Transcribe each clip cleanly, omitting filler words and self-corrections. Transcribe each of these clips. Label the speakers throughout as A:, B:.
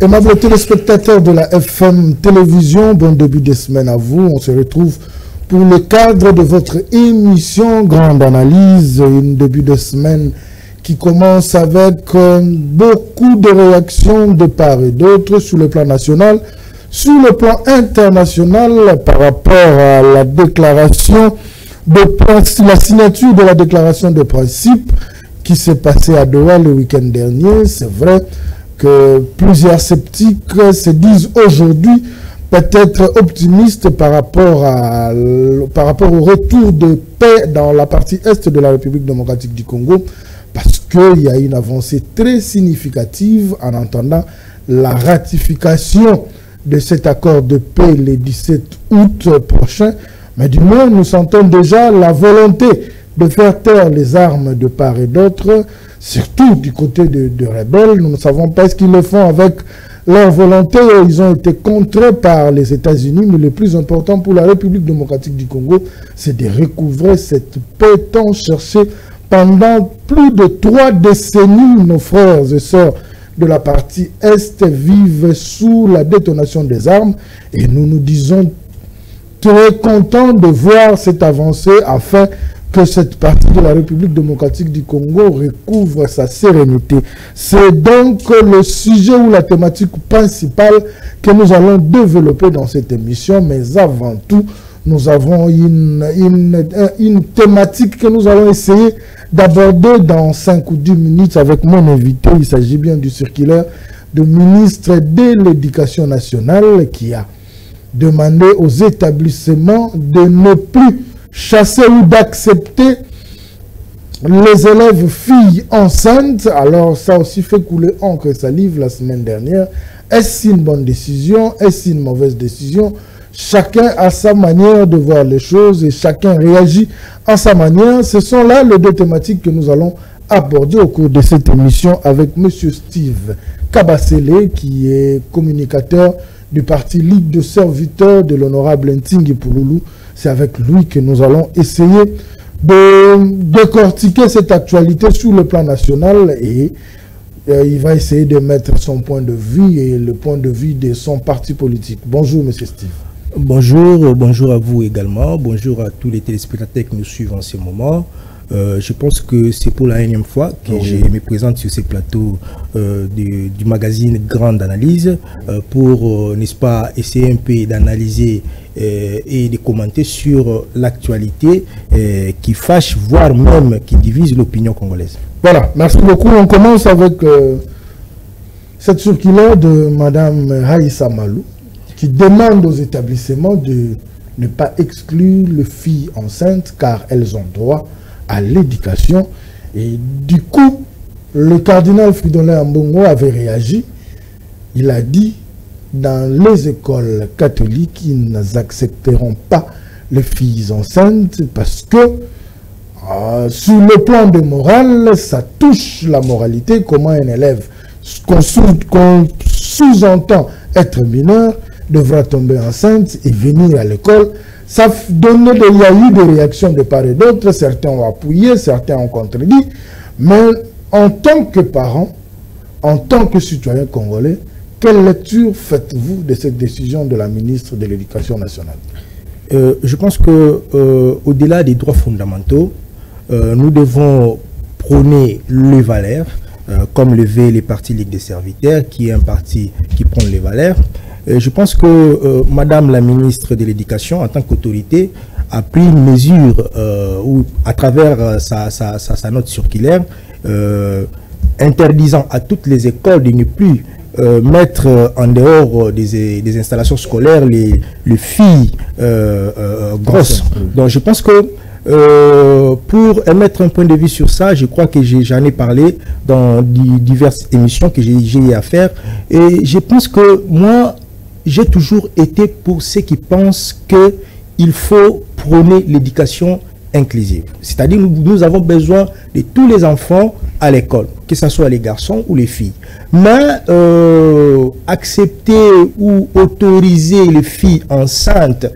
A: Aimables téléspectateurs de la FM Télévision, bon début de semaine à vous. On se retrouve pour le cadre de votre émission Grande Analyse, une début de semaine qui commence avec beaucoup de réactions de part et d'autre sur le plan national, sur le plan international par rapport à la déclaration la signature de la déclaration de principe qui s'est passée à Doha le week-end dernier. C'est vrai que plusieurs sceptiques se disent aujourd'hui peut-être optimistes par rapport au retour de paix dans la partie est de la République démocratique du Congo, parce qu'il y a une avancée très significative en entendant la ratification de cet accord de paix le 17 août prochain. Mais du moins, nous sentons déjà la volonté de faire taire les armes de part et d'autre, surtout du côté de rebelles. Nous ne savons pas ce qu'ils le font avec leur volonté. Ils ont été contraints par les États-Unis, mais le plus important pour la République démocratique du Congo, c'est de recouvrer cette paix tant cherchée pendant plus de 3 décennies. Nos frères et sœurs de la partie Est vivent sous la détonation des armes, et nous nous disons très contents de voir cette avancée afin que cette partie de la République démocratique du Congo recouvre sa sérénité. C'est donc le sujet ou la thématique principale que nous allons développer dans cette émission. Mais avant tout, nous avons une thématique que nous allons essayer d'aborder dans 5 ou 10 minutes avec mon invité. Il s'agit bien du circulaire du ministre de l'Éducation nationale qui a demandé aux établissements de ne plus chasser ou d'accepter les élèves filles enceintes. Alors ça aussi fait couler encre et salive la semaine dernière. Est-ce une bonne décision? Est-ce une mauvaise décision? Chacun a sa manière de voir les choses et chacun réagit à sa manière. Ce sont là les 2 thématiques que nous allons aborder au cours de cette émission avec M. Steve Kabasele, qui est communicateur du parti Ligue de serviteurs de l'honorable Ntingi Pouloulou. C'est avec lui que nous allons essayer de décortiquer cette actualité sur le plan national, et il va essayer de mettre son point de vue et le point de vue de son parti politique. Bonjour, M. Steve.
B: Bonjour à vous également. Bonjour à tous les téléspectateurs qui nous suivent en ce moment. Je pense que c'est pour la 1e fois que je me présente sur ce plateau du magazine Grande Analyse pour, n'est-ce pas, essayer un peu d'analyser et de commenter sur l'actualité qui fâche, voire même qui divise l'opinion congolaise.
A: Voilà, merci beaucoup. On commence avec cette circulaire de Mme Haïssa Malou qui demande aux établissements de ne pas exclure les filles enceintes car elles ont droit à l'éducation. Et du coup, le cardinal Fridolin Ambongo avait réagi. Il a dit, dans les écoles catholiques, ils n'accepteront pas les filles enceintes parce que sur le plan de morale, ça touche la moralité. Comment un élève qu'on sous-entend être mineur devra tomber enceinte et venir à l'école? Ça donne il y a eu des réactions de part et d'autre. Certains ont appuyé, certains ont contredit. Mais en tant que parent, en tant que citoyen congolais, quelle lecture faites-vous de cette décision de la ministre de l'Éducation nationale?
B: Je pense que au-delà des droits fondamentaux, nous devons prôner les valeurs, comme le veut les partis Ligue des serviteurs, qui est un parti qui prône les valeurs. Je pense que Madame la ministre de l'Éducation, en tant qu'autorité, a pris une mesure où, à travers sa note circulaire, interdisant à toutes les écoles de ne plus mettre en dehors des installations scolaires les filles grosses. Donc je pense que pour émettre un point de vue sur ça, je crois que j'en ai parlé dans diverses émissions que j'ai eu à faire, et je pense que moi, j'ai toujours été pour ceux qui pensent qu'il faut prôner l'éducation inclusive. C'est-à-dire nous avons besoin de tous les enfants à l'école, que ce soit les garçons ou les filles. Mais accepter ou autoriser les filles enceintes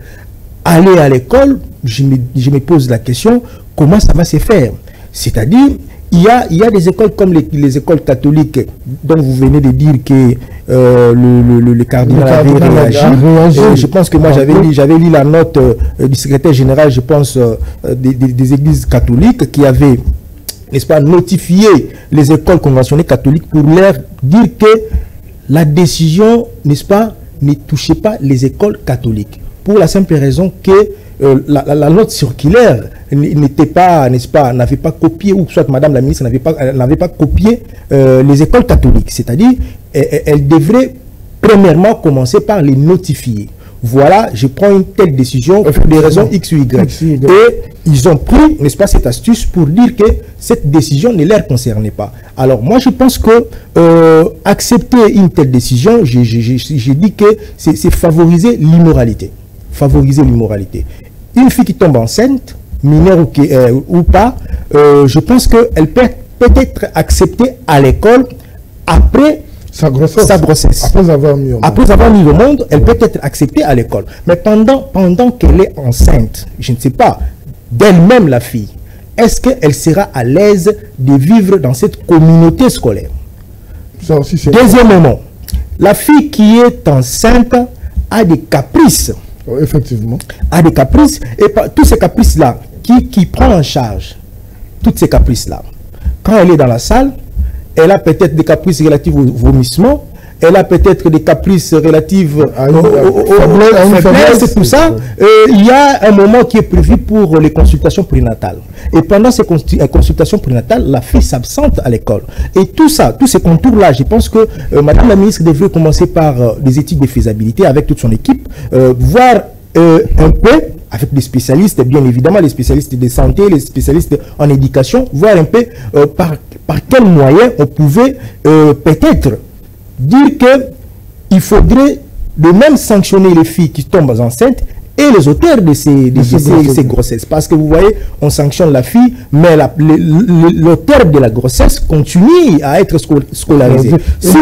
B: à aller à l'école, je me pose la question, comment ça va se faire? C'est-à-dire, il y a des écoles comme les écoles catholiques dont vous venez de dire que le cardinal avait réagi. Je pense que moi j'avais lu la note du secrétaire général, je pense, des églises catholiques qui avait, n'est-ce pas, notifié les écoles conventionnées catholiques pour leur dire que la décision, n'est-ce pas, ne touchait pas les écoles catholiques. Pour la simple raison que la note circulaire n'était pas, n'est-ce pas, n'avait pas copié, ou soit Madame la ministre n'avait pas copié les écoles catholiques. C'est-à-dire, elle devrait premièrement commencer par les notifier. Voilà, je prends une telle décision pour des raisons X ou Y. Et ils ont pris, n'est-ce pas, cette astuce pour dire que cette décision ne leur concernait pas. Alors moi, je pense que accepter une telle décision, j'ai dit que c'est favoriser l'immoralité. Favoriser l'immoralité. Une fille qui tombe enceinte, mineure ou pas, je pense qu'elle peut être acceptée à l'école après sa grossesse. Après avoir mis au monde, elle peut être acceptée à l'école. Mais pendant qu'elle est enceinte, je ne sais pas, d'elle-même la fille, est-ce qu'elle sera à l'aise de vivre dans cette communauté scolaire? Deuxièmement, la fille qui est enceinte a des caprices.
A: Effectivement.
B: A des caprices, et tous ces caprices-là, qui prend en charge tous ces caprices-là? Quand elle est dans la salle, elle a peut-être des caprices relatifs au vomissement, elle a peut-être des caprices relatifs aux faiblesses, tout ça. Il y a un moment qui est prévu pour les consultations prénatales. Et pendant ces consultations prénatales, la fille s'absente à l'école. Et tout ça, tous ces contours-là, je pense que Madame la ministre devrait commencer par des études de faisabilité avec toute son équipe, voir un peu avec des spécialistes, bien évidemment, les spécialistes de santé, les spécialistes en éducation, voir un peu par quels moyens on pouvait peut-être dire qu'il faudrait de même sanctionner les filles qui tombent enceintes et les auteurs de ces grossesses. Parce que vous voyez, on sanctionne la fille, mais l'auteur de la grossesse continue à être scolarisé.
A: Ça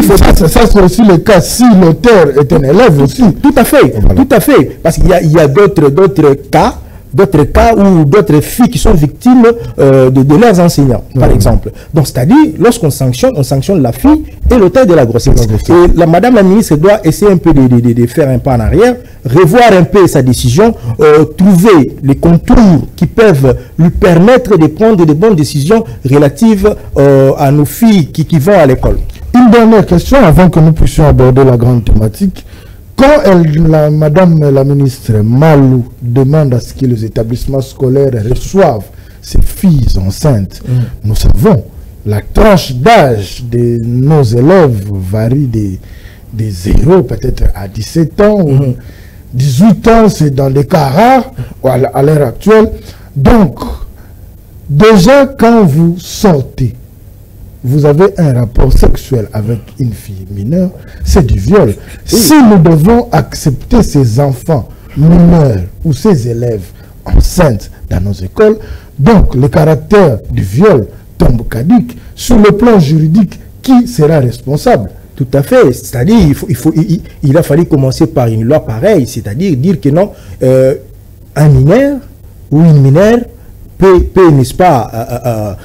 A: c'est aussi le cas si l'auteur est un élève aussi.
B: Tout à fait, voilà. Tout à fait. Parce qu'il y a d'autres cas où d'autres filles qui sont victimes de leurs enseignants, par exemple. Donc, c'est-à-dire, lorsqu'on sanctionne, on sanctionne la fille et l'auteur de la grossesse. Et Madame la ministre doit essayer un peu de faire un pas en arrière, revoir un peu sa décision, trouver les contours qui peuvent lui permettre de prendre de bonnes décisions relatives à nos filles qui vont à l'école.
A: Une dernière question avant que nous puissions aborder la grande thématique. Quand Madame la ministre Malou demande à ce que les établissements scolaires reçoivent ces filles enceintes, nous savons, la tranche d'âge de nos élèves varie de 0 peut-être à 17 ans, ou 18 ans, c'est dans des cas rares à l'heure actuelle. Donc, déjà quand vous sortez, vous avez un rapport sexuel avec une fille mineure, c'est du viol. Si nous devons accepter ces enfants mineurs ou ces élèves enceintes dans nos écoles, donc le caractère du viol tombe caduc. Sur le plan juridique, qui sera responsable?
B: Tout à fait. C'est-à-dire, il a fallu commencer par une loi pareille, c'est-à-dire dire que non, un mineur ou une mineure peut, n'est-ce pas,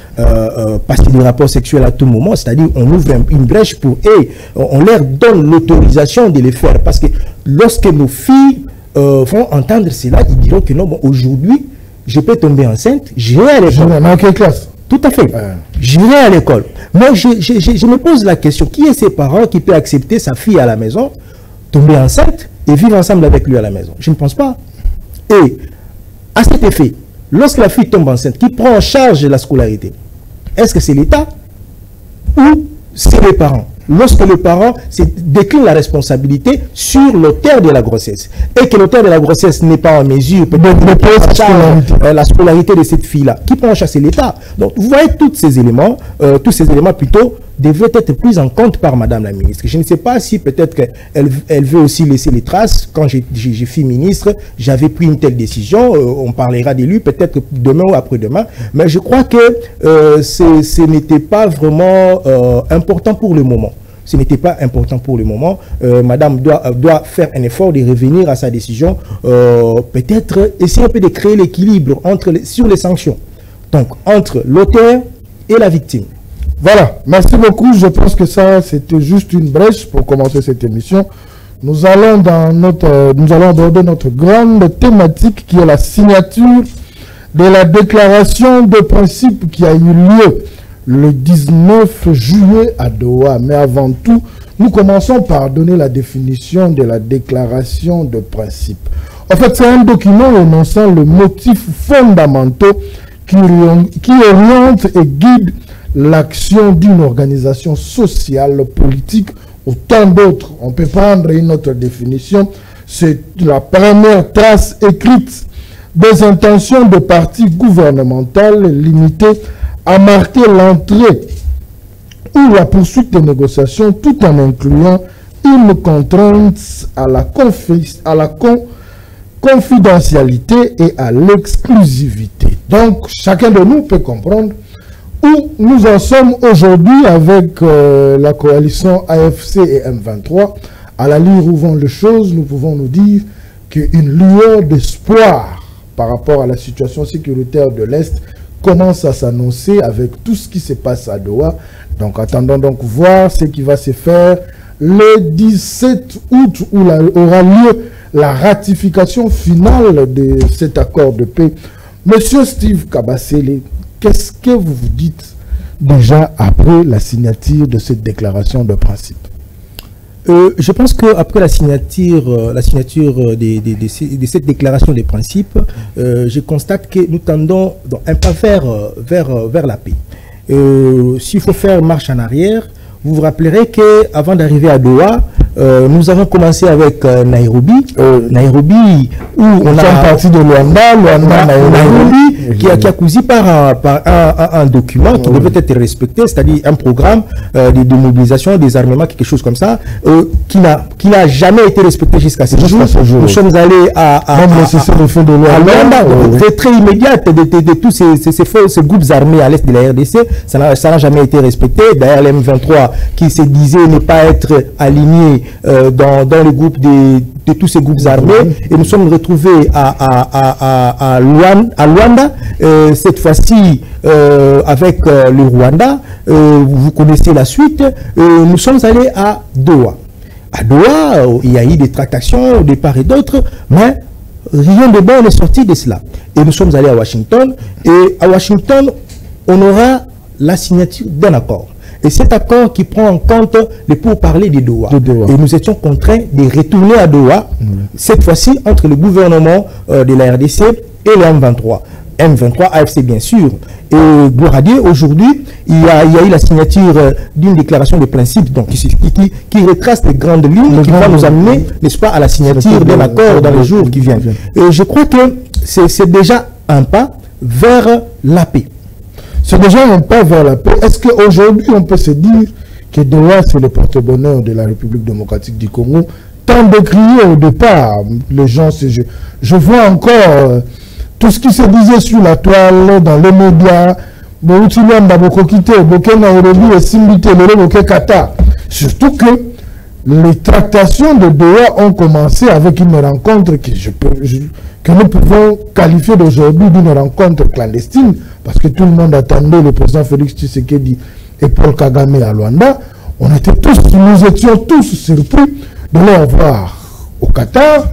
B: passer des rapports sexuels à tout moment, c'est-à-dire on ouvre une brèche pour eux, on leur donne l'autorisation de les faire, parce que lorsque nos filles vont entendre cela, ils diront que non, bon, aujourd'hui, je peux tomber enceinte, j'irai à l'école.
A: Dans quelle classe?
B: Tout à fait. J'irai à l'école. Mais je me pose la question, qui est ces parents qui peut accepter sa fille à la maison, tomber enceinte et vivre ensemble avec lui à la maison? Je ne pense pas. Et à cet effet, lorsque la fille tombe enceinte, qui prend en charge la scolarité? Est-ce que c'est l'État ou c'est les parents? Lorsque le parent décline la responsabilité sur l'auteur de la grossesse et que l'auteur de la grossesse n'est pas en mesure de prendre en charge la scolarité de cette fille-là, qui prend en charge? C'est l'État. Donc vous voyez tous ces éléments plutôt devraient être pris en compte par Madame la ministre. Je ne sais pas si peut-être qu'elle veut aussi laisser les traces. Quand j'ai fui ministre, j'avais pris une telle décision. On parlera de lui peut-être demain ou après-demain. Mais je crois que ce n'était pas vraiment important pour le moment. Ce n'était pas important pour le moment. Madame doit faire un effort de revenir à sa décision. Peut-être essayer un peu de créer l'équilibre sur les sanctions. Donc, entre l'auteur et la victime.
A: Voilà, merci beaucoup. Je pense que ça, c'était juste une brèche pour commencer cette émission. Nous allons aborder notre grande thématique qui est la signature de la déclaration de principe qui a eu lieu le 19 juillet à Doha. Mais avant tout, nous commençons par donner la définition de la déclaration de principe. En fait, c'est un document énonçant le motif fondamentaux qui oriente et guide l'action d'une organisation sociale, politique ou tant d'autres. On peut prendre une autre définition. C'est la première trace écrite des intentions de partis gouvernementales limitées à marquer l'entrée ou la poursuite des négociations tout en incluant une contrainte à la confidentialité et à l'exclusivité. Donc, chacun de nous peut comprendre où nous en sommes aujourd'hui avec la coalition AFC et M23. À la lueur où vont les choses, nous pouvons nous dire qu'une lueur d'espoir par rapport à la situation sécuritaire de l'Est commence à s'annoncer avec tout ce qui se passe à Doha. Donc, attendons donc voir ce qui va se faire le 17 août où aura lieu la ratification finale de cet accord de paix. Monsieur Steve Kabasele, qu'est-ce que vous vous dites déjà après la signature de cette déclaration de principe?
B: Je pense qu'après la signature de cette déclaration de principe, je constate que nous tendons un pas vers la paix. S'il faut faire marche en arrière, vous vous rappellerez qu'avant d'arriver à Doha, nous avons commencé avec Nairobi, où on a parti de Luanda, Nairobi, qui a cousu par un document qui devait être respecté, c'est-à-dire un programme de démobilisation, des armements, quelque chose comme ça, qui n'a jamais été respecté jusqu'à ce jour. Nous sommes allés à Luanda, très immédiate de tous ces groupes armés à l'est de la RDC, ça n'a jamais été respecté. D'ailleurs, les M23 qui se disaient ne pas être alignés dans le groupe de tous ces groupes armés, et nous sommes retrouvés à Luanda, cette fois-ci avec le Rwanda. Vous connaissez la suite. Nous sommes allés à Doha. À Doha, il y a eu des tractations de part et d'autre, mais rien de bon n'est sorti de cela. Et nous sommes allés à Washington, et à Washington, on aura la signature d'un accord. Et cet accord qui prend en compte les pourparlers de Doha. Et nous étions contraints de retourner à Doha, cette fois-ci entre le gouvernement de la RDC et les M23. M23, AFC bien sûr. Et gloire à Dieu, aujourd'hui, il y a eu la signature d'une déclaration de principe donc, qui retrace les grandes lignes qui va nous amener, n'est-ce pas, à la signature d'un accord dans les jours qui viennent. Et je crois que c'est déjà un pas vers la paix.
A: C'est déjà un pas vers la paix. Est-ce qu'aujourd'hui, on peut se dire que Doha, c'est le porte-bonheur de la République démocratique du Congo? Tant de crier au départ, les gens, je vois encore tout ce qui se disait sur la toile, dans les médias, surtout que les tractations de Doha ont commencé avec une rencontre que nous pouvons qualifier d'aujourd'hui d'une rencontre clandestine, parce que tout le monde attendait le président Félix Tshisekedi et Paul Kagame à Luanda. Nous étions tous surpris de les voir au Qatar,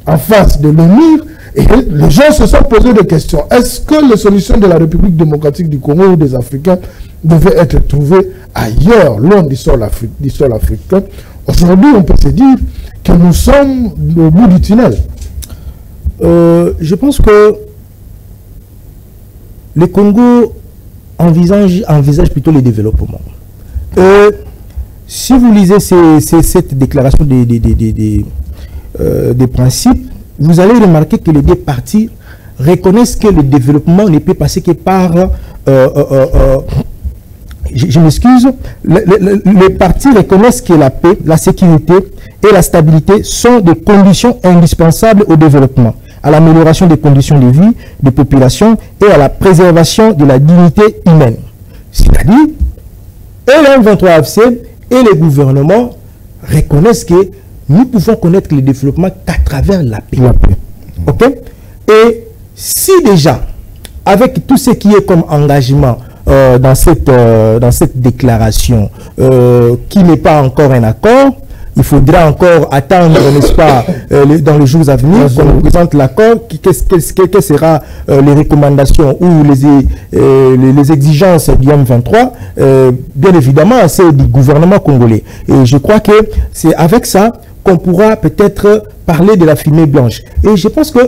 A: en face de l'émir, et les gens se sont posés des questions. Est-ce que les solutions de la République démocratique du Congo ou des Africains devaient être trouvées ailleurs, loin du sol africain? Aujourd'hui, on peut se dire que nous sommes au bout du tunnel.
B: Je pense que le Congo envisage plutôt le développement. Si vous lisez cette déclaration des principes, vous allez remarquer que les deux parties reconnaissent que le développement ne peut passer que par... je m'excuse, les partis reconnaissent que la paix, la sécurité et la stabilité sont des conditions indispensables au développement, à l'amélioration des conditions de vie des populations et à la préservation de la dignité humaine. C'est-à-dire, et le M23 AFC et les gouvernements reconnaissent que nous pouvons connaître le développement qu'à travers la paix. Ok? Et si déjà, avec tout ce qui est comme engagement dans cette déclaration qui n'est pas encore un accord. Il faudra encore attendre, n'est-ce pas, dans les jours à venir, qu'on nous présente l'accord, quelles seront les recommandations ou les exigences du M23. Bien évidemment, c'est du gouvernement congolais. Et je crois que c'est avec ça qu'on pourra peut-être parler de la fumée blanche. Et je pense que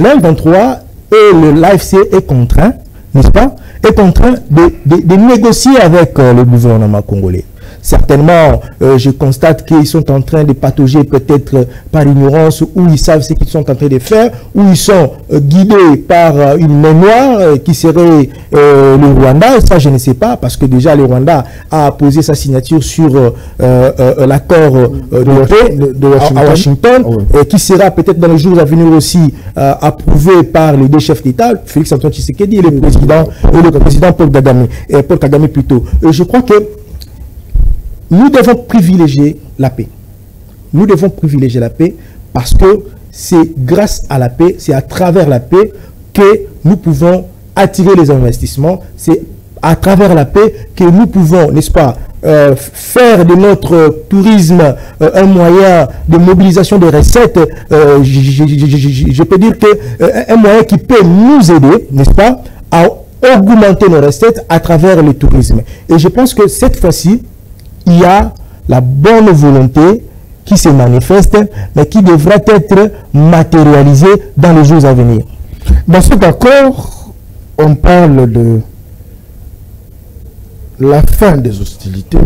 B: l'M23 et l'AFC est contraint, n'est-ce pas, est contraint de négocier avec le gouvernement congolais. Certainement, je constate qu'ils sont en train de patauger peut-être par ignorance, ou ils savent ce qu'ils sont en train de faire, ou ils sont guidés par une main noire qui serait le Rwanda. Ça, je ne sais pas, parce que déjà le Rwanda a posé sa signature sur l'accord de paix à Washington, qui sera peut-être dans les jours à venir aussi approuvé par les deux chefs d'État, Félix Antoine Tshisekedi et le président Paul Kagame plutôt. Je crois que nous devons privilégier la paix. Nous devons privilégier la paix parce que c'est grâce à la paix, c'est à travers la paix que nous pouvons attirer les investissements. C'est à travers la paix que nous pouvons, n'est-ce pas, faire de notre tourisme un moyen de mobilisation des recettes. Je peux dire que un moyen qui peut nous aider, n'est-ce pas, à augmenter nos recettes à travers le tourisme. Et je pense que cette fois-ci, il y a la bonne volonté qui se manifeste, mais qui devra être matérialisée dans les jours à venir.
A: Dans cet accord, on parle de la fin des hostilités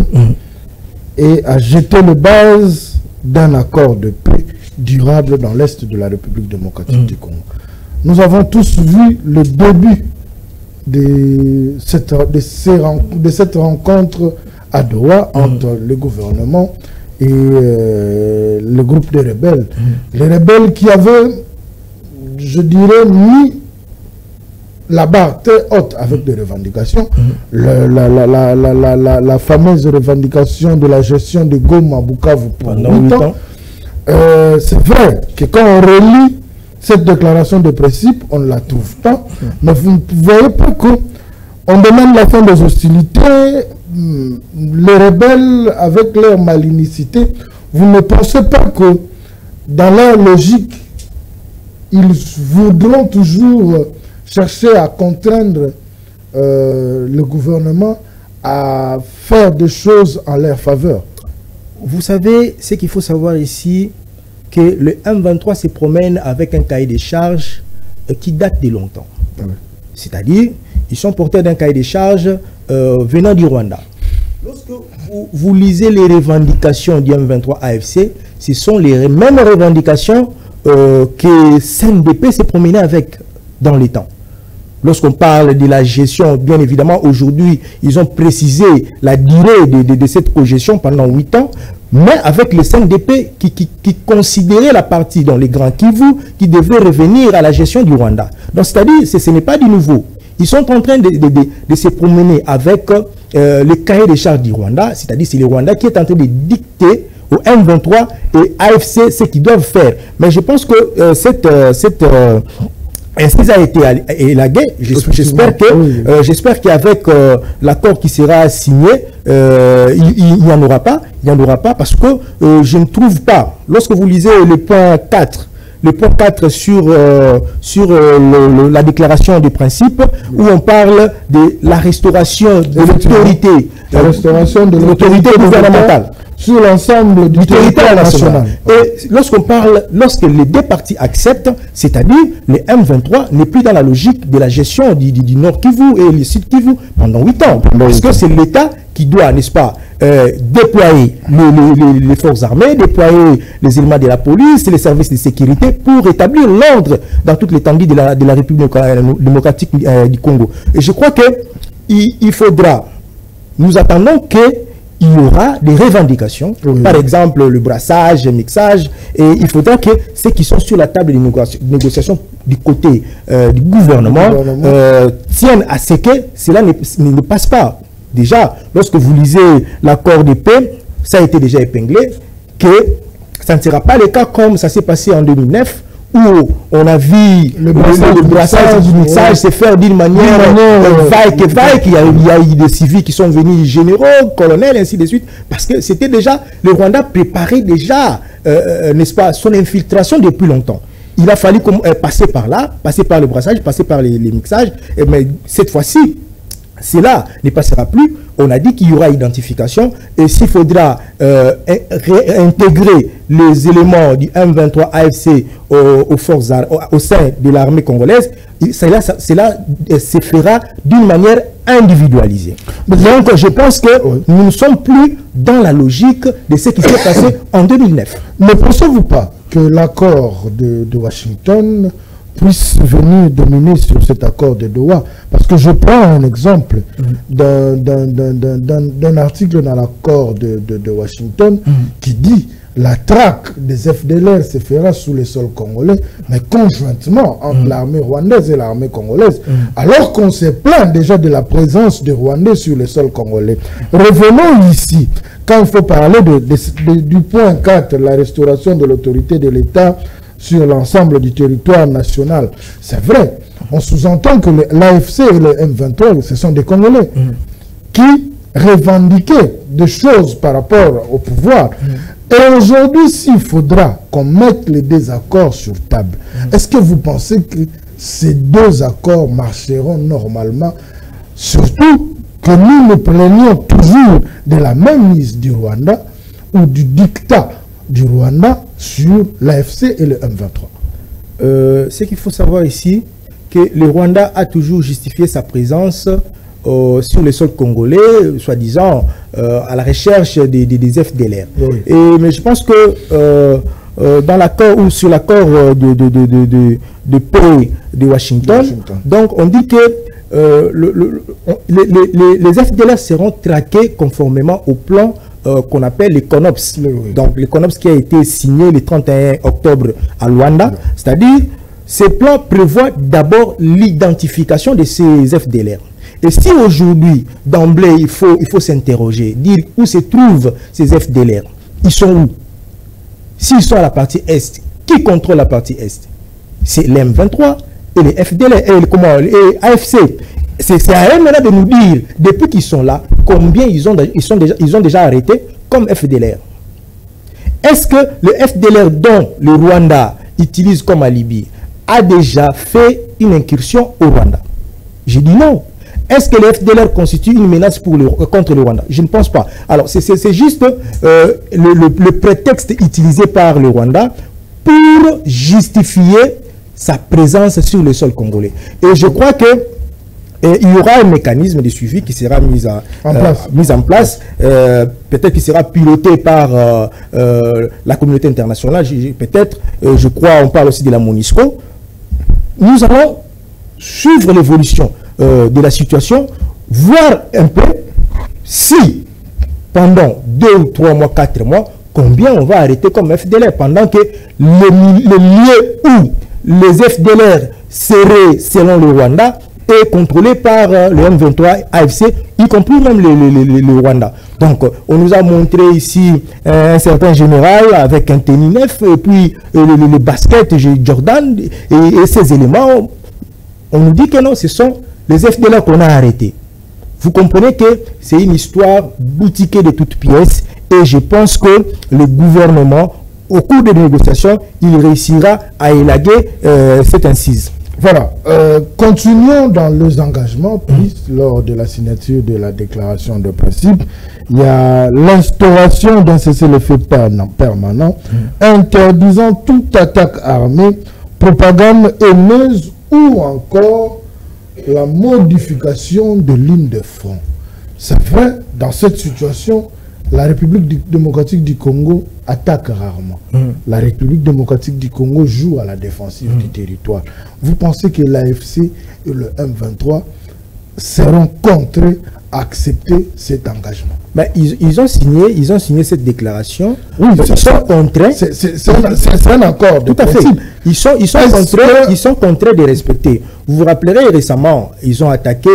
A: et à jeter les bases d'un accord de paix durable dans l'Est de la République démocratique du Congo. Nous avons tous vu le début de cette rencontre à Doha entre le gouvernement et le groupe des rebelles. Les rebelles qui avaient, je dirais, mis la barre très haute avec des revendications. La fameuse revendication de la gestion de Goma à Bukavu pendant 8 ans. C'est vrai que quand on relit cette déclaration de principe, on ne la trouve pas. Mais vous ne voyez pas qu'on demande la fin des hostilités. Les rebelles, avec leur malignité, vous ne pensez pas que dans leur logique, ils voudront toujours chercher à contraindre le gouvernement à faire des choses en leur faveur?
B: Vous savez, ce qu'il faut savoir ici, que le M23 se promène avec un cahier de charges qui date de longtemps. C'est-à-dire, ils sont porteurs d'un cahier de charges venant du Rwanda. Lorsque vous lisez les revendications du M23 AFC, ce sont les mêmes revendications que CNDP s'est promené avec dans les temps. Lorsqu'on parle de la gestion, bien évidemment, aujourd'hui, ils ont précisé la durée de cette cogestion pendant 8 ans, mais avec le CNDP qui considérait la partie dans les Grands Kivu qui devrait revenir à la gestion du Rwanda. Donc, c'est-à-dire, ce n'est pas du nouveau. Ils sont en train de se promener avec le cahier des charges du Rwanda, c'est-à-dire c'est le Rwanda qui est en train de dicter au M23 et AFC ce qu'ils doivent faire. Mais je pense que cette ainsi a été élagué. J'espère qu'avec l'accord qui sera signé, il n'y en aura pas. Il n'y en aura pas parce que je ne trouve pas, lorsque vous lisez le point 4, sur la déclaration des principes, où on parle de la restauration de l'autorité.
A: La restauration de l'autorité gouvernementale sur l'ensemble du territoire national.
B: Et lorsque les deux parties acceptent, c'est-à-dire le M23 n'est plus dans la logique de la gestion du Nord Kivu et le Sud Kivu pendant 8 ans. Parce que c'est l'État qui doit, n'est-ce pas, déployer les forces armées, déployer les éléments de la police, les services de sécurité pour établir l'ordre dans toute l'étendue de la République démocratique du Congo. Et je crois qu'il faudra, nous attendons qu'il y aura des revendications, par exemple le brassage, le mixage, et il faudra que ceux qui sont sur la table de négociation du côté du gouvernement tiennent à ce que cela ne passe pas. Déjà, lorsque vous lisez l'accord de paix, ça a été déjà épinglé, que ça ne sera pas le cas comme ça s'est passé en 2009, où on a vu le brassage du mixage se faire d'une manière vague. Il y a eu des civils qui sont venus généraux, colonels, ainsi de suite, parce que c'était déjà, le Rwanda préparait déjà, n'est-ce pas, son infiltration depuis longtemps. Il a fallu passer par là, passer par le brassage, passer par les mixages, mais cette fois-ci, cela ne passera plus. On a dit qu'il y aura identification et s'il faudra intégrer les éléments du M23 AFC aux forces au sein de l'armée congolaise, cela se fera d'une manière individualisée. Donc je pense que nous ne sommes plus dans la logique de ce qui s'est passé en 2009.
A: Ne pensez-vous pas que l'accord de Washington puisse venir dominer sur cet accord de Doha? Parce que je prends un exemple d'un article dans l'accord de Washington qui dit la traque des FDLR se fera sous le sol congolais, mais conjointement entre l'armée rwandaise et l'armée congolaise, alors qu'on se plaint déjà de la présence de Rwandais sur le sol congolais. Revenons ici, quand il faut parler du point 4, la restauration de l'autorité de l'État sur l'ensemble du territoire national. C'est vrai, on sous-entend que l'AFC et le M23, ce sont des Congolais qui revendiquaient des choses par rapport au pouvoir. Et aujourd'hui, s'il faudra qu'on mette les désaccords sur table, est-ce que vous pensez que ces deux accords marcheront normalement? Surtout que nous nous plaignons toujours de la mainmise du Rwanda ou du dictat du Rwanda sur l'AFC et le M23.
B: Ce qu'il faut savoir ici, que le Rwanda a toujours justifié sa présence sur le sol congolais, soi-disant à la recherche des FDLR. Oui. Mais je pense que dans l'accord ou sur l'accord de paix de Washington, donc on dit que les FDLR seront traqués conformément au plan qu'on appelle les CONOPS. Oui. Donc les CONOPS qui a été signé le 31 octobre à Luanda, c'est-à-dire ces plans prévoient d'abord l'identification de ces FDLR. Et si aujourd'hui, d'emblée, il faut s'interroger, dire où se trouvent ces FDLR, ils sont où? S'ils sont à la partie Est, qui contrôle la partie Est? C'est l'M23 et les FDLR et AFC. C'est à eux maintenant de nous dire, depuis qu'ils sont là, combien ils ont déjà arrêté comme FDLR. Est-ce que le FDLR dont le Rwanda utilise comme alibi a déjà fait une incursion au Rwanda? J'ai dit non. Est-ce que le FDLR constitue une menace contre le Rwanda? Je ne pense pas. Alors, c'est juste le prétexte utilisé par le Rwanda pour justifier sa présence sur le sol congolais. Et je crois que il y aura un mécanisme de suivi qui sera mis en place. Peut-être qu'il sera piloté par la communauté internationale. Peut-être, je crois, on parle aussi de la MONUSCO. Nous allons suivre l'évolution de la situation, voir un peu si pendant 2 ou 3 mois, 4 mois, combien on va arrêter comme FDLR pendant que le lieu où les FDLR seraient, selon le Rwanda, est contrôlé par le M23 AFC, y compris même le Rwanda. Donc, on nous a montré ici un certain général avec un tennis neuf, et puis le basket Jordan, et ces éléments, on nous dit que non, ce sont les FDLR qu'on a arrêtés. Vous comprenez que c'est une histoire boutiquée de toutes pièces, et je pense que le gouvernement, au cours des négociations, il réussira à élaguer cette incise.
A: Voilà, continuons dans les engagements pris lors de la signature de la déclaration de principe. Il y a l'instauration d'un cessez-le-feu permanent, interdisant toute attaque armée, propagande haineuse ou encore la modification de lignes de front. C'est vrai, dans cette situation, la République démocratique du Congo attaque rarement. La République démocratique du Congo joue à la défensive du territoire. Vous pensez que l'AFC et le M23 seront contraints à accepter cet engagement?
B: Mais ils ont signé cette déclaration.
A: Oui,
B: ils sont contraints.
A: C'est un accord.
B: Tout à fait. Ils sont contraints de respecter. Vous vous rappellerez récemment, ils ont attaqué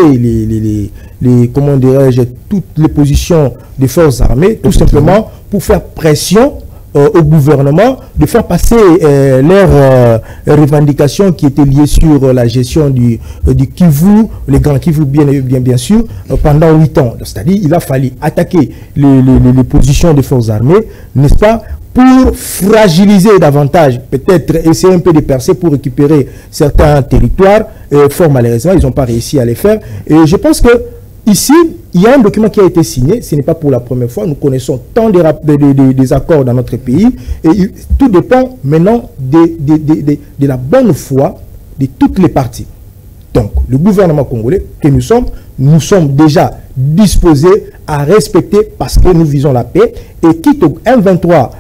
B: comment dirais-je, toutes les positions des forces armées, tout simplement pour faire pression au gouvernement de faire passer leurs revendications qui étaient liées sur la gestion du Kivu, les grands Kivu bien sûr, pendant 8 ans. C'est-à-dire il a fallu attaquer les positions des forces armées, n'est-ce pas, pour fragiliser davantage, peut-être essayer un peu de percer pour récupérer certains territoires. Fort malheureusement, ils n'ont pas réussi à les faire. Et je pense que ici, il y a un document qui a été signé, ce n'est pas pour la première fois, nous connaissons tant des accords dans notre pays, et tout dépend maintenant de la bonne foi de toutes les parties. Donc, le gouvernement congolais que nous sommes déjà disposés à respecter parce que nous visons la paix, et quitte au M23,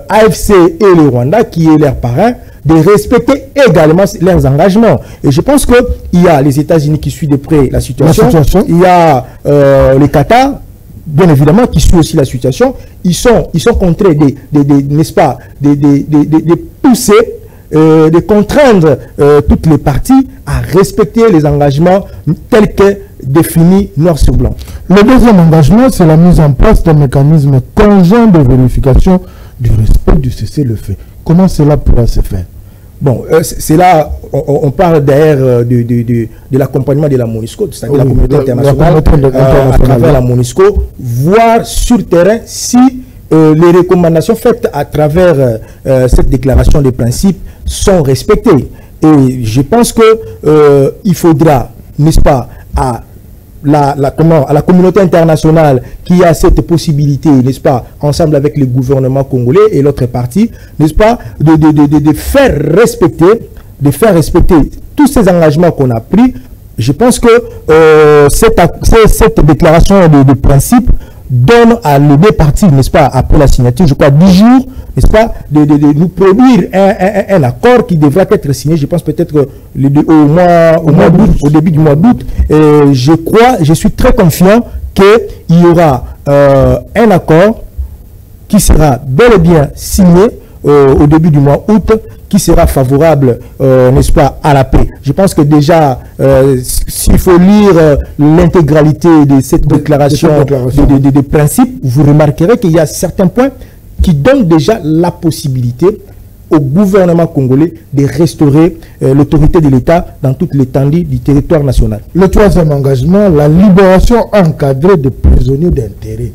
B: AFC et le Rwanda, qui est leur parrain, de respecter également leurs engagements. Et je pense qu'il y a les États-Unis qui suivent de près la situation. Il y a le Qatar, bien évidemment, qui suit aussi la situation. Ils sont contraints n'est-ce pas, de pousser, de contraindre toutes les parties à respecter les engagements tels que définis noir sur blanc.
A: Le deuxième engagement, c'est la mise en place d'un mécanisme conjoint de vérification du respect du cessez-le-feu. Comment cela pourra se faire?
B: Bon, c'est là, on parle d'ailleurs de l'accompagnement de la MONUSCO, c'est-à-dire la communauté internationale, à travers la MONUSCO, voir sur terrain si les recommandations faites à travers cette déclaration des principes sont respectées. Et je pense que il faudra, n'est-ce pas, à la communauté internationale qui a cette possibilité, n'est-ce pas, ensemble avec le gouvernement congolais et l'autre partie, n'est-ce pas, de faire respecter tous ces engagements qu'on a pris. Je pense que cette déclaration de principe donne à les deux parties, n'est-ce pas, après la signature, je crois 10 jours, n'est-ce pas, de nous produire un accord qui devrait être signé, je pense peut-être au début du mois d'août. Je suis très confiant qu'il y aura un accord qui sera bel et bien signé au début du mois d'août, qui sera favorable, n'est-ce pas, à la paix. Je pense que déjà, s'il faut lire l'intégralité de cette déclaration de principe, vous remarquerez qu'il y a certains points qui donnent déjà la possibilité au gouvernement congolais de restaurer l'autorité de l'État dans toute l'étendue du territoire national.
A: Le troisième engagement, la libération encadrée des prisonniers d'intérêt.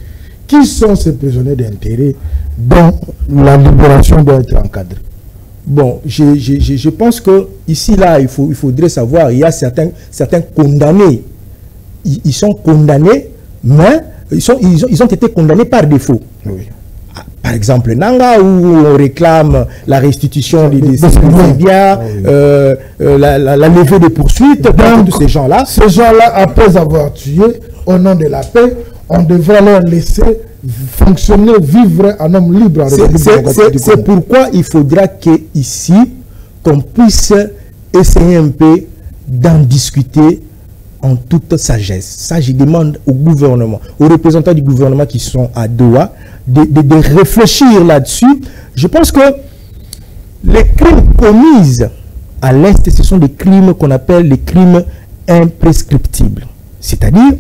A: Qui sont ces prisonniers d'intérêt dont la libération doit être encadrée?
B: Bon, je pense que ici, là, il faudrait savoir, il y a certains condamnés. Ils sont condamnés, mais ils ont été condamnés par défaut. Oui. Par exemple, Nanga, où on réclame la restitution des biens, la levée des poursuites, tous ces gens-là.
A: Ces gens-là, après avoir tué, au nom de la paix, on devrait leur laisser fonctionner, vivre en homme libre.
B: C'est pourquoi il faudra qu'ici, qu'on puisse essayer un peu d'en discuter en toute sagesse. Ça, je demande au gouvernement, aux représentants du gouvernement qui sont à Doha, de réfléchir là-dessus. Je pense que les crimes commis à l'Est, ce sont des crimes qu'on appelle les crimes imprescriptibles. C'est-à-dire,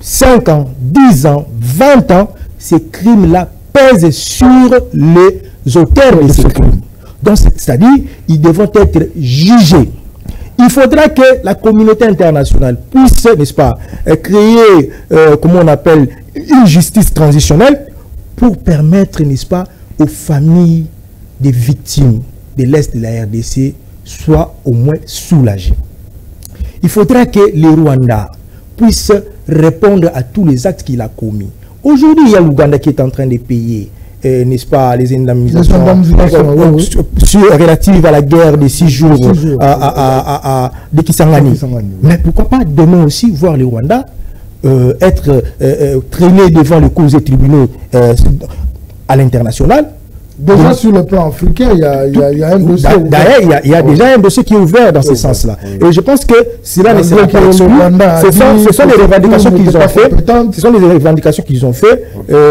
B: 5 ans, 10 ans, 20 ans, ces crimes-là pèsent sur les auteurs de ces crimes. Donc, c'est-à-dire, ils devront être jugés. Il faudra que la communauté internationale puisse, n'est-ce pas, créer, comment on appelle, une justice transitionnelle pour permettre, n'est-ce pas, aux familles des victimes de l'Est de la RDC soient au moins soulagées. Il faudra que les Rwandais puissent répondre à tous les actes qu'il a commis. Aujourd'hui, il y a l'Ouganda qui est en train de payer, n'est-ce pas, les indemnisations relatives à la guerre des 6 jours de Kisangani. Mais pourquoi pas demain aussi voir les Rwandais être traînés devant les cours et tribunaux à l'international.
A: Déjà sur le plan africain, il y a un dossier.
B: D'ailleurs, il y a déjà un dossier qui est ouvert dans ce sens-là. Et je pense que cela ne sera pas exclu. Ce sont des revendications qu'ils ont faites. Ce sont des revendications qu'ils ont faites.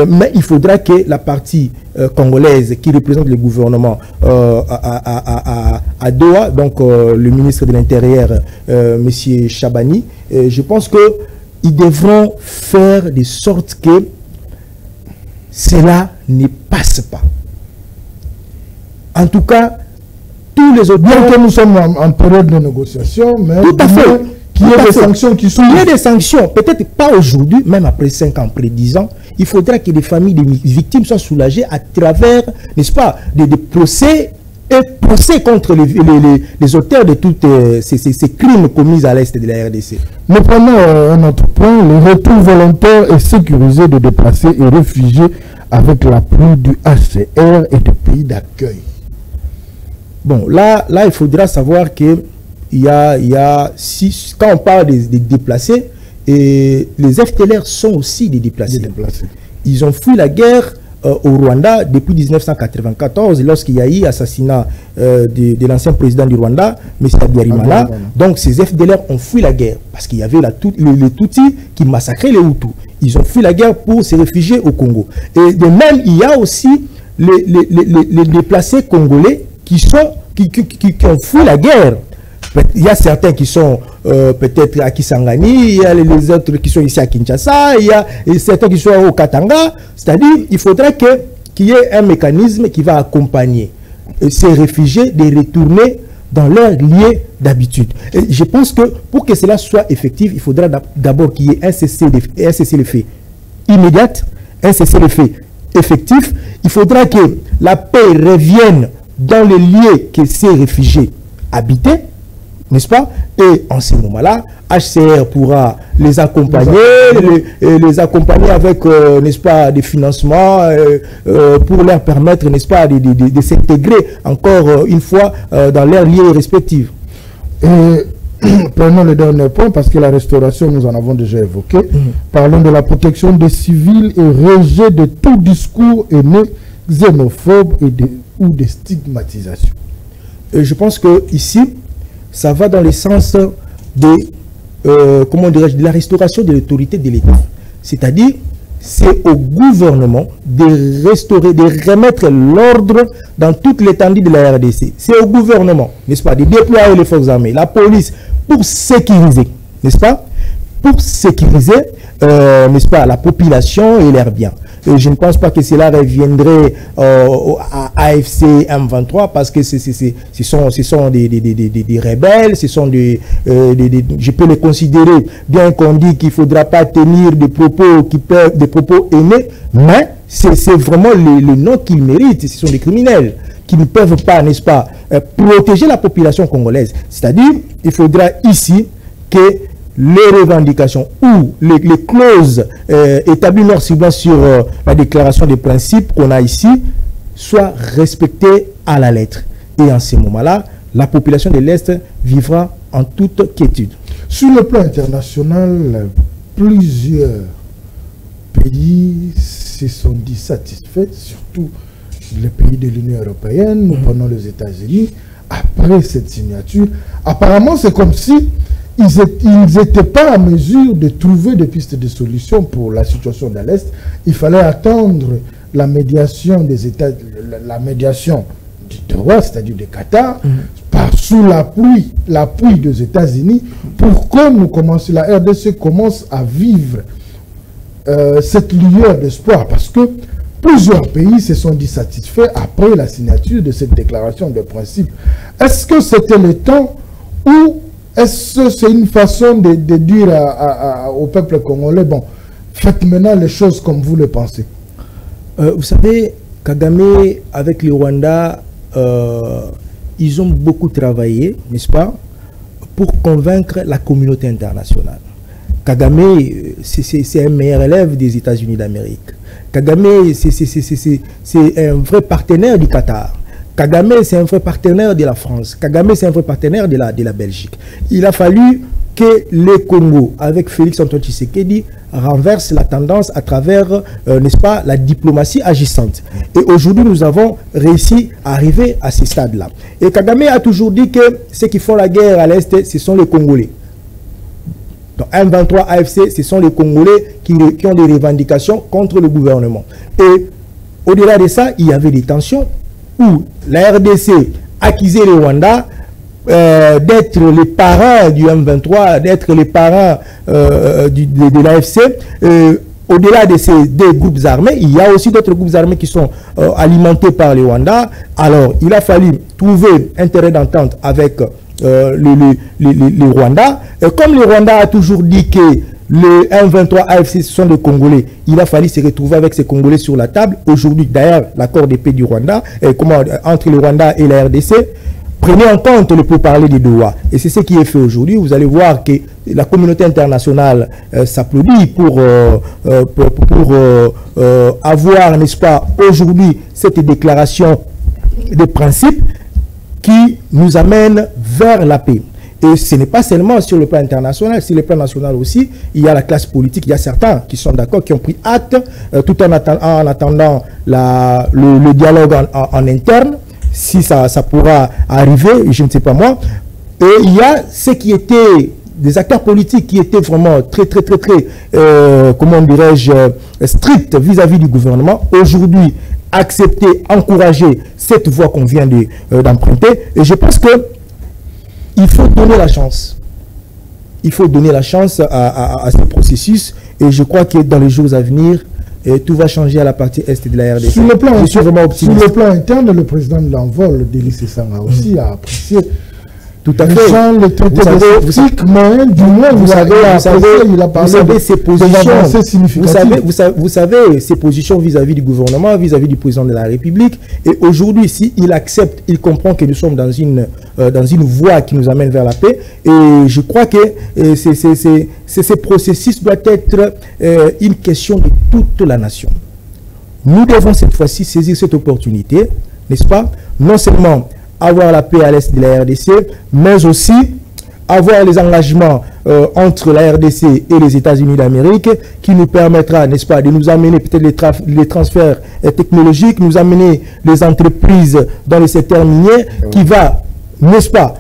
B: Mais il faudra que la partie congolaise qui représente le gouvernement à Doha, donc le ministre de l'Intérieur, M. Chabani, je pense qu'ils devront faire de sorte que cela ne passe pas. En tout cas, tous les autres...
A: Bien que nous sommes en période de négociation, mais...
B: Tout à fait.
A: Qu'il y ait des sanctions qui sont...
B: Il y a des sanctions, peut-être pas aujourd'hui, même après 5 ans, après 10 ans, il faudra que les familles des victimes soient soulagées à travers, n'est-ce pas, des procès contre les auteurs de tous ces crimes commis à l'est de la RDC.
A: Nous prenons un autre point, le retour volontaire et sécurisé de déplacés et réfugiés avec l'appui du HCR et des pays d'accueil.
B: Bon, là, il faudra savoir que quand on parle des déplacés, et les FTLR sont aussi des déplacés. Ils ont fui la guerre au Rwanda depuis 1994, lorsqu'il y a eu l'assassinat de l'ancien président du Rwanda, M. Habyarimana. Donc ces FDLR ont fui la guerre parce qu'il y avait les Tutsis qui massacraient les Hutus. Ils ont fui la guerre pour se réfugier au Congo. Et de même, il y a aussi les déplacés congolais qui ont fui la guerre. Il y a certains qui sont peut-être à Kisangani, il y a les autres qui sont ici à Kinshasa, il y a certains qui sont au Katanga. C'est-à-dire qu'il faudra qu'il y ait un mécanisme qui va accompagner ces réfugiés de retourner dans leur lieu d'habitude. Je pense que pour que cela soit effectif, il faudra d'abord qu'il y ait un cessez-le-feu immédiat, un cessez-le-feu effectif. Il faudra que la paix revienne dans les lieux que ces réfugiés habitaient, n'est-ce pas? Et en ce moment-là, HCR pourra les accompagner, les accompagner avec, n'est-ce pas, des financements pour leur permettre, n'est-ce pas, de s'intégrer encore une fois dans leurs lieux respectifs. Et prenons le dernier point, parce que la restauration, nous en avons déjà évoqué. Parlons de la protection des civils et rejet de tout discours haineux, xénophobe ou de stigmatisation. Et je pense que ici, ça va dans le sens de, comment dirais-je, de la restauration de l'autorité de l'État. C'est-à-dire, c'est au gouvernement de restaurer, de remettre l'ordre dans toute l'étendue de la RDC. C'est au gouvernement, n'est-ce pas, de déployer les forces armées, la police, pour sécuriser, n'est-ce pas, pour sécuriser, n'est-ce pas, la population et leurs biens. Et je ne pense pas que cela reviendrait à AFC M23 parce que ce sont des rebelles, ce sont je peux les considérer, bien qu'on dit qu'il ne faudra pas tenir des propos haineux, mais c'est vraiment le nom qu'ils méritent. Ce sont des criminels qui ne peuvent pas, n'est-ce pas, protéger la population congolaise. C'est-à-dire, il faudra ici que les revendications ou les clauses établies noir-sur-blanc sur la déclaration des principes qu'on a ici soient respectées à la lettre. Et en ce moment-là, la population de l'Est vivra en toute quiétude.
A: Sur le plan international, plusieurs pays se sont dit satisfaits, surtout les pays de l'Union européenne, nous prenons les États-Unis, après cette signature. Apparemment, c'est comme si ils n'étaient pas en mesure de trouver des pistes de solutions pour la situation de l'Est. Il fallait attendre la médiation des États, la médiation du droit, c'est-à-dire du Qatar, sous l'appui des États-Unis, pour que la RDC commence à vivre cette lueur d'espoir, parce que plusieurs pays se sont dit satisfaits après la signature de cette déclaration de principe. Est-ce que c'était le temps où est-ce que c'est une façon de dire au peuple congolais, bon, faites maintenant les choses comme vous le pensez?
B: Vous savez, Kagame, avec le Rwanda, ils ont beaucoup travaillé, n'est-ce pas, pour convaincre la communauté internationale. Kagame, c'est un meilleur élève des États-Unis d'Amérique. Kagame, c'est un vrai partenaire du Qatar. Kagame, c'est un vrai partenaire de la France. Kagame, c'est un vrai partenaire de la Belgique. Il a fallu que le Congo, avec Félix Antoine Tshisekedi, renverse la tendance à travers, n'est-ce pas, la diplomatie agissante. Et aujourd'hui, nous avons réussi à arriver à ce stade-là. Et Kagame a toujours dit que ceux qui font la guerre à l'Est, ce sont les Congolais. Donc M23 AFC, ce sont les Congolais qui ont des revendications contre le gouvernement. Et au-delà de ça, il y avait des tensions où la RDC accusait le Rwanda d'être les parents du M23, d'être les parents de l'AFC, au-delà de ces deux groupes armés, il y a aussi d'autres groupes armés qui sont alimentés par le Rwanda. Alors, il a fallu trouver un terrain d'entente avec le Rwanda. Comme le Rwanda a toujours dit que le M23 AFC ce sont des Congolais, il a fallu se retrouver avec ces Congolais sur la table. Aujourd'hui, d'ailleurs, l'accord de paix du Rwanda, entre le Rwanda et la RDC, prenez en compte le pourparler des Doha. Et c'est ce qui est fait aujourd'hui. Vous allez voir que la communauté internationale s'applaudit pour avoir, n'est-ce pas, aujourd'hui, cette déclaration de principe qui nous amène vers la paix. Et ce n'est pas seulement sur le plan international, sur le plan national aussi, il y a la classe politique, il y a certains qui sont d'accord, qui ont pris acte, tout en attendant le dialogue en interne, si ça pourra arriver, je ne sais pas moi. Et il y a ceux qui étaient des acteurs politiques qui étaient vraiment très, comment dirais-je, stricts vis-à-vis du gouvernement. Aujourd'hui, accepter, encourager cette voie qu'on vient d'emprunter. Et je pense que il faut donner la chance. Il faut donner la chance à ce processus. Et je crois que dans les jours à venir, tout va changer à la partie est de la RDC.
A: Sur le plan interne, le président de l'envol, Délice Sanga aussi, a apprécié.
B: Tout à fait. Vous savez ses positions vis-à-vis du gouvernement, vis-à-vis du président de la République. Et aujourd'hui, s'il accepte, il comprend que nous sommes dans une voie qui nous amène vers la paix. Et je crois que ce processus doit être une question de toute la nation. Nous devons cette fois-ci saisir cette opportunité, n'est-ce pas? Non seulement avoir la paix à l'est de la RDC, mais aussi avoir les engagements entre la RDC et les États-Unis d'Amérique qui nous permettra, n'est-ce pas, de nous amener peut-être les transferts technologiques, nous amener les entreprises dans le secteur minier qui va, n'est-ce pas,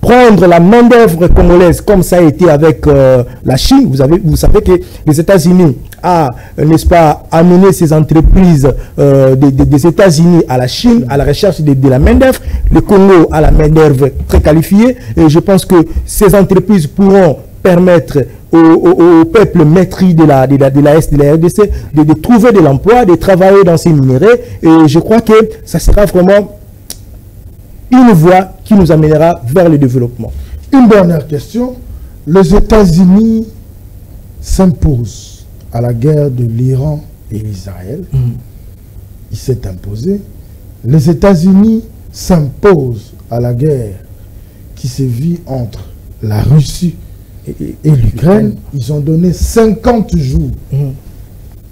B: prendre la main-d'œuvre congolaise comme ça a été avec la Chine. Vous savez que les États-Unis a, n'est-ce pas, amené ces entreprises des États-Unis à la Chine, à la recherche de la main-d'œuvre. Le Congo a la main-d'œuvre très qualifiée. Et je pense que ces entreprises pourront permettre au peuple maîtris de la Est de la RDC de trouver de l'emploi, de travailler dans ces minéraux. Et je crois que ça sera vraiment une voie qui nous amènera vers le développement.
A: Une dernière question. Les États-Unis s'imposent à la guerre de l'Iran et l'Israël. Il s'est imposé. Les États-Unis s'imposent à la guerre qui se vit entre la Russie et l'Ukraine. Ils ont donné 50 jours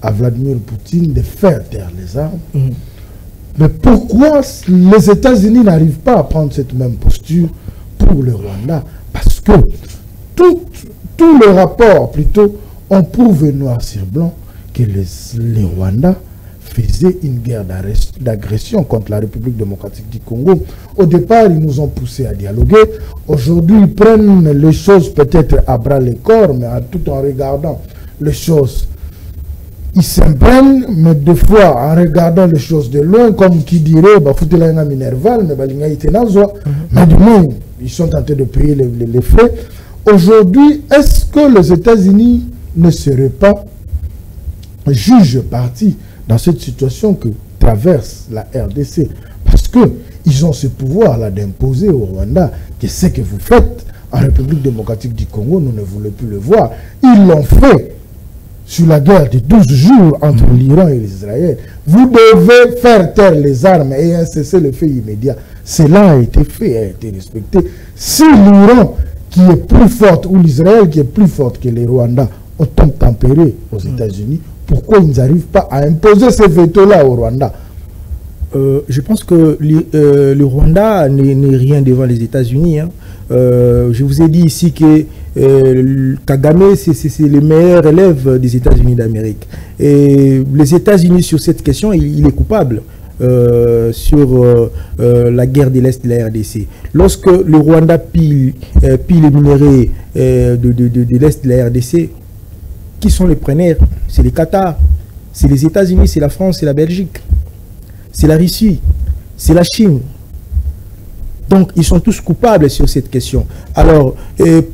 A: à Vladimir Poutine de faire taire les armes. Mais pourquoi les États-Unis n'arrivent pas à prendre cette même posture pour le Rwanda? Parce que tous les rapports, plutôt, ont prouvé noir sur blanc que les Rwandais faisaient une guerre d'agression contre la République démocratique du Congo. Au départ, ils nous ont poussés à dialoguer. Aujourd'hui, ils prennent les choses peut-être à bras le corps, mais tout en regardant les choses. Ils s'imprègnent, mais des fois, en regardant les choses de loin, comme qui dirait, mais du moins, ils sont tentés de payer les frais. Aujourd'hui, est-ce que les États-Unis ne seraient pas juges partis dans cette situation que traverse la RDC? Parce qu'ils ont ce pouvoir-là d'imposer au Rwanda que ce que vous faites en République démocratique du Congo, nous ne voulons plus le voir. Ils l'ont fait sur la guerre de 12 jours entre l'Iran et l'Israël. Vous devez faire taire les armes et un cessez-le-feu immédiat. Cela a été fait, a été respecté. Si l'Iran, qui est plus forte, ou l'Israël, qui est plus forte que les Rwandais, ont tempéré aux États-Unis, pourquoi ils n'arrivent pas à imposer ces veto-là au Rwanda?
B: Je pense que le Rwanda n'est rien devant les États-Unis. Je vous ai dit ici que Kagame, c'est le meilleur élève des États-Unis d'Amérique. Et les États-Unis, sur cette question, il est coupable sur la guerre de l'Est de la RDC. Lorsque le Rwanda pille les minéraux de l'Est de la RDC, qui sont les preneurs? C'est les Qatar, c'est les États-Unis, c'est la France, c'est la Belgique, c'est la Russie, c'est la Chine. Donc, ils sont tous coupables sur cette question. Alors,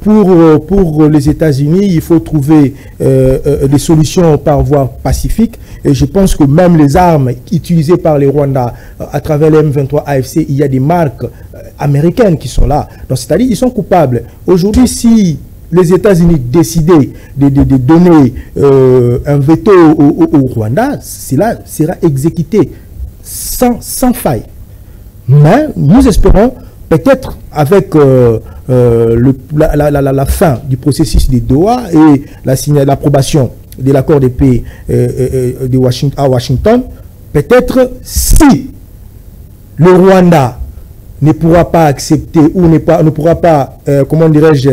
B: pour les États-Unis, il faut trouver des solutions par voie pacifique. Et je pense que même les armes utilisées par les Rwandais à travers les M23 AFC, il y a des marques américaines qui sont là. Donc, c'est-à-dire qu'ils sont coupables. Aujourd'hui, si les États-Unis décidaient de donner un veto au Rwanda, cela sera exécuté sans faille. Mais nous espérons, peut-être avec la fin du processus de Doha et l'approbation de l'accord de paix à Washington, peut-être si le Rwanda ne pourra pas accepter ou ne pourra pas, comment dirais-je,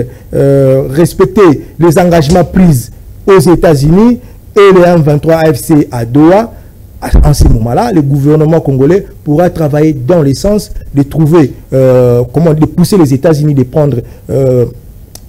B: respecter les engagements pris aux États-Unis et les M23 AFC à Doha, en ce moment-là, le gouvernement congolais pourra travailler dans le sens de trouver, de pousser les États-Unis de prendre,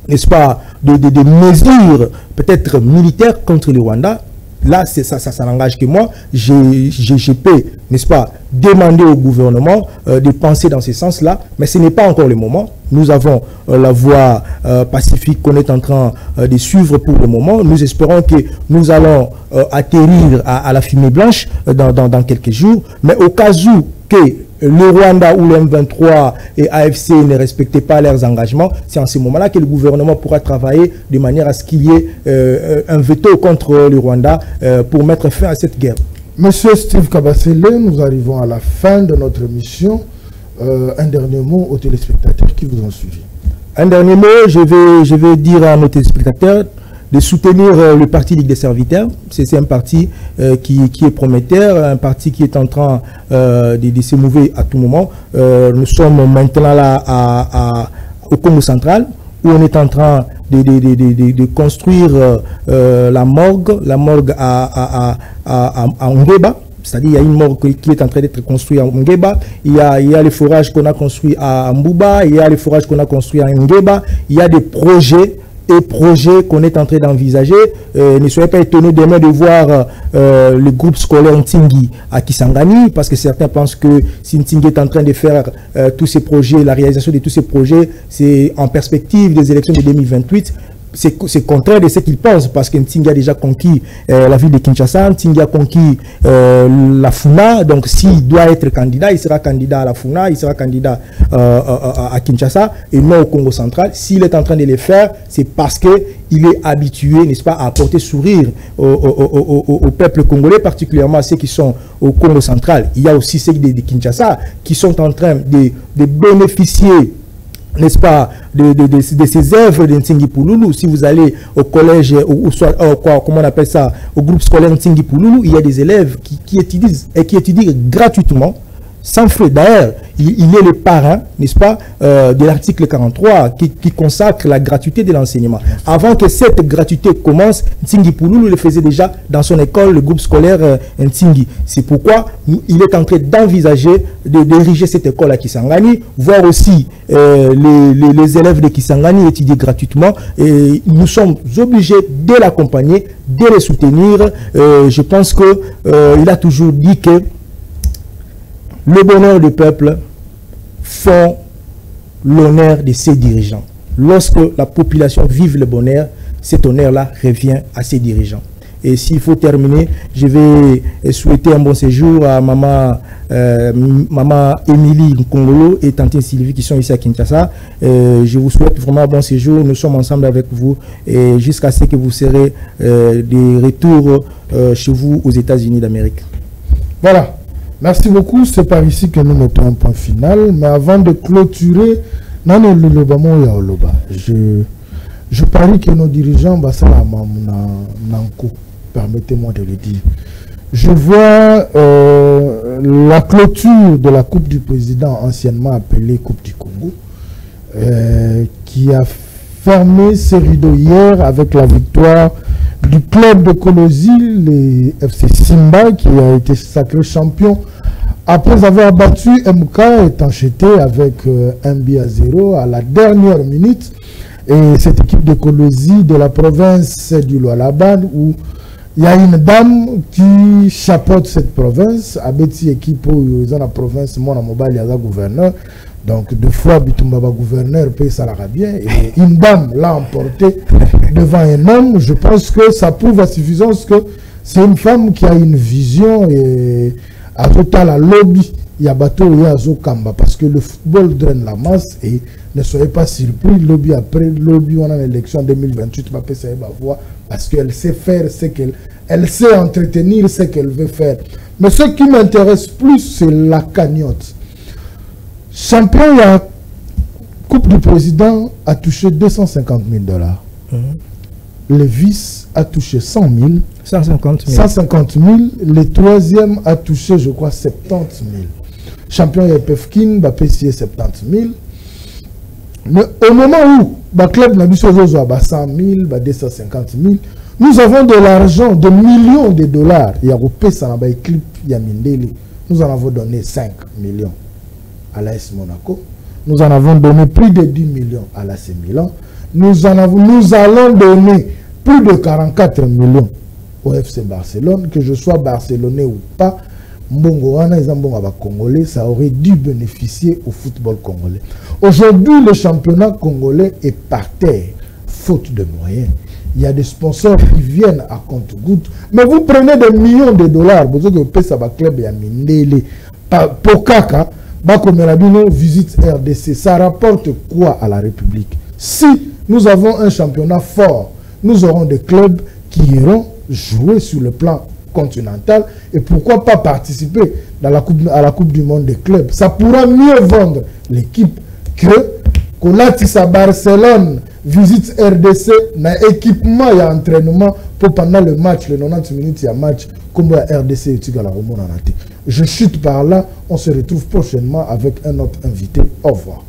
B: n'est-ce pas, des mesures peut-être militaires contre le Rwanda. Là, ça n'engage que moi. Je peux, n'est-ce pas, demander au gouvernement de penser dans ce sens-là, mais ce n'est pas encore le moment. Nous avons la voie pacifique qu'on est en train de suivre pour le moment. Nous espérons que nous allons atterrir à la fumée blanche dans quelques jours, mais au cas où que le Rwanda ou le M23 et AFC ne respectaient pas leurs engagements, c'est en ce moment-là que le gouvernement pourra travailler de manière à ce qu'il y ait un veto contre le Rwanda pour mettre fin à cette guerre.
A: Monsieur Steve Kabasele, nous arrivons à la fin de notre émission. Un dernier mot aux téléspectateurs qui vous ont suivi.
B: Un dernier mot, je vais dire à nos téléspectateurs de soutenir le parti Ligue des Serviteurs. C'est un parti qui est prometteur, un parti qui est en train de se mouvoir à tout moment. Nous sommes maintenant là au Congo central, où on est en train de construire la morgue à Ngeba. C'est-à-dire qu'il y a une morgue qui est en train d'être construite à Ngeba. Il y a les forages qu'on a construits à Mbuba. Il y a les forages qu'on a construits à Ngeba. Il y a des projets qu'on est en train d'envisager. Ne soyez pas étonnés demain de voir le groupe scolaire Ntingi à Kisangani, parce que certains pensent que si Ntingi est en train de faire tous ces projets, la réalisation de tous ces projets, c'est en perspective des élections de 2028. C'est contraire de ce qu'ils pensent, parce que Ntingi a déjà conquis la ville de Kinshasa, Ntingi a conquis la Funa. Donc s'il doit être candidat, il sera candidat à la Funa, il sera candidat à Kinshasa et non au Congo central. S'il est en train de le faire, c'est parce qu'il est habitué, n'est-ce pas, à apporter sourire au peuple congolais, particulièrement à ceux qui sont au Congo central. Il y a aussi ceux de Kinshasa qui sont en train de bénéficier, n'est-ce pas, de ces œuvres de Ntingi Pouloulou. Si vous allez au collège, comment on appelle ça, au groupe scolaire Ntingi Pouloulou, il y a des élèves qui étudient gratuitement, sans frais. D'ailleurs, il est le parrain, n'est-ce pas, de l'article 43 qui consacre la gratuité de l'enseignement. Avant que cette gratuité commence, Ntingi Pouloulou le faisait déjà dans son école, le groupe scolaire Ntingi. C'est pourquoi il est en train d'envisager d'ériger cette école à Kisangani, voir aussi les élèves de Kisangani étudier gratuitement. Et nous sommes obligés de l'accompagner, de les soutenir. Je pense qu'il a toujours dit que le bonheur du peuple font l'honneur de ses dirigeants. Lorsque la population vive le bonheur, cet honneur-là revient à ses dirigeants. Et s'il faut terminer, je vais souhaiter un bon séjour à maman Émilie Nkongolo et tante Sylvie qui sont ici à Kinshasa. Je vous souhaite vraiment un bon séjour. Nous sommes ensemble avec vous et jusqu'à ce que vous serez de retour chez vous aux États-Unis d'Amérique.
A: Voilà. Merci beaucoup. C'est par ici que nous mettons un point final. Mais avant de clôturer, je parie que nos dirigeants, permettez-moi de le dire. Je vois la clôture de la Coupe du Président, anciennement appelée Coupe du Congo, qui a fermé ses rideaux hier avec la victoire du club de Kolosi, les FC Simba, qui a été sacré champion après avoir battu MK étanchété avec 1-0 à la dernière minute. Et cette équipe de Kolosi de la province du Lualaba, où il y a une dame qui chapeaute cette province, Abeti équipe dans la province, mon mobile, il y a gouverneur. Donc, deux fois, Bitumbaba gouverneur paye ça la bien. Et une dame l'a emporté devant un homme. Je pense que ça prouve à suffisance que c'est une femme qui a une vision et à total à lobby. Il y a bateau et Azo Kamba parce que le football draine la masse et ne soyez pas surpris. Lobby après lobby, on a l'élection 2028, va passer ma voix parce qu'elle sait faire ce qu'elle sait entretenir ce qu'elle veut faire. Mais ce qui m'intéresse plus, c'est la cagnotte. Champion, il y a Coupe du Président a touché 250 000 $. Le vice a touché 100 000.
B: 150 000.
A: 150 000. Le troisième a touché, je crois, 70 000. Champion, il y a Pefkin, va payer 70 000. Mais au moment où le club n'a pas 100 000, 250 000, nous avons de l'argent, de millions de dollars. Il y a un clip, il y a Mindeli. Nous en avons donné 5 millions à l'AS Monaco. Nous en avons donné plus de 10 millions à l'AC Milan. Nous allons donner plus de 44 millions au FC Barcelone. Que je sois barcelonais ou pas, Congolais, ça aurait dû bénéficier au football congolais. Aujourd'hui, le championnat congolais est par terre, faute de moyens. Il y a des sponsors qui viennent à compte-gouttes. Mais vous prenez des millions de dollars. Vous avez payé ça club et à Mindele. Pokaka, Bakomerabino visite RDC. Ça rapporte quoi à la République? Si nous avons un championnat fort, nous aurons des clubs qui iront jouer sur le plan continental et pourquoi pas participer à la coupe du monde des clubs. Ça pourra mieux vendre l'équipe que Kolatissa Barcelone visite RDC, na équipement et entraînement pour pendant le match, les 90 minutes, il y a match comme la RDC et la Romone en athée. Je chute par là, on se retrouve prochainement avec un autre invité. Au revoir.